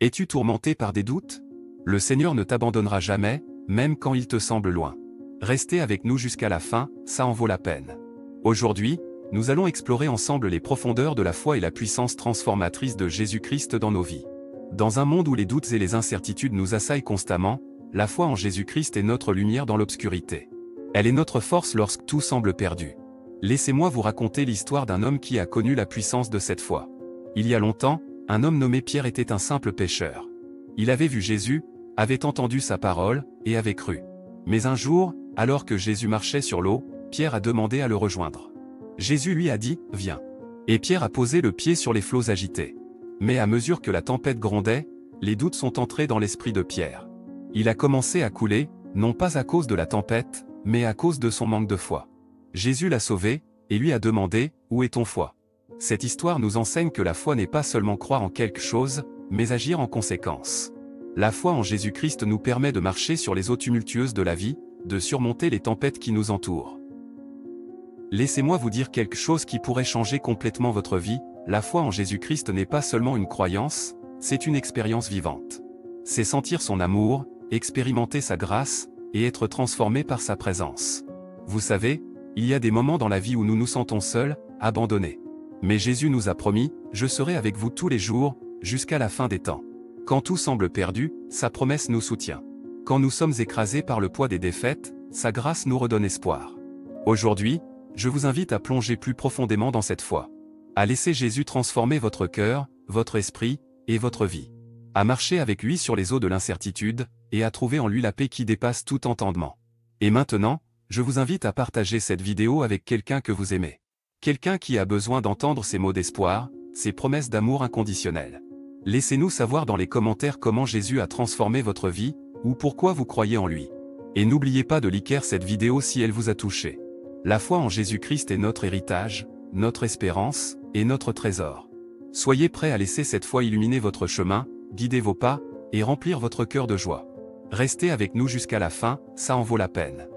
Es-tu tourmenté par des doutes? Le Seigneur ne t'abandonnera jamais, même quand il te semble loin. Restez avec nous jusqu'à la fin, ça en vaut la peine. Aujourd'hui, nous allons explorer ensemble les profondeurs de la foi et la puissance transformatrice de Jésus-Christ dans nos vies. Dans un monde où les doutes et les incertitudes nous assaillent constamment, la foi en Jésus-Christ est notre lumière dans l'obscurité. Elle est notre force lorsque tout semble perdu. Laissez-moi vous raconter l'histoire d'un homme qui a connu la puissance de cette foi. Il y a longtemps, un homme nommé Pierre était un simple pêcheur. Il avait vu Jésus, avait entendu sa parole, et avait cru. Mais un jour, alors que Jésus marchait sur l'eau, Pierre a demandé à le rejoindre. Jésus lui a dit « Viens ». Et Pierre a posé le pied sur les flots agités. Mais à mesure que la tempête grondait, les doutes sont entrés dans l'esprit de Pierre. Il a commencé à couler, non pas à cause de la tempête, mais à cause de son manque de foi. Jésus l'a sauvé, et lui a demandé « Où est ton foi ?» Cette histoire nous enseigne que la foi n'est pas seulement croire en quelque chose, mais agir en conséquence. La foi en Jésus-Christ nous permet de marcher sur les eaux tumultueuses de la vie, de surmonter les tempêtes qui nous entourent. Laissez-moi vous dire quelque chose qui pourrait changer complètement votre vie. La foi en Jésus-Christ n'est pas seulement une croyance, c'est une expérience vivante. C'est sentir son amour, expérimenter sa grâce, et être transformé par sa présence. Vous savez, il y a des moments dans la vie où nous nous sentons seuls, abandonnés. Mais Jésus nous a promis, « Je serai avec vous tous les jours, jusqu'à la fin des temps ». Quand tout semble perdu, sa promesse nous soutient. Quand nous sommes écrasés par le poids des défaites, sa grâce nous redonne espoir. Aujourd'hui, je vous invite à plonger plus profondément dans cette foi. À laisser Jésus transformer votre cœur, votre esprit, et votre vie. À marcher avec lui sur les eaux de l'incertitude, et à trouver en lui la paix qui dépasse tout entendement. Et maintenant, je vous invite à partager cette vidéo avec quelqu'un que vous aimez. Quelqu'un qui a besoin d'entendre ces mots d'espoir, ces promesses d'amour inconditionnel. Laissez-nous savoir dans les commentaires comment Jésus a transformé votre vie, ou pourquoi vous croyez en lui. Et n'oubliez pas de liker cette vidéo si elle vous a touché. La foi en Jésus-Christ est notre héritage, notre espérance, et notre trésor. Soyez prêts à laisser cette foi illuminer votre chemin, guider vos pas, et remplir votre cœur de joie. Restez avec nous jusqu'à la fin, ça en vaut la peine.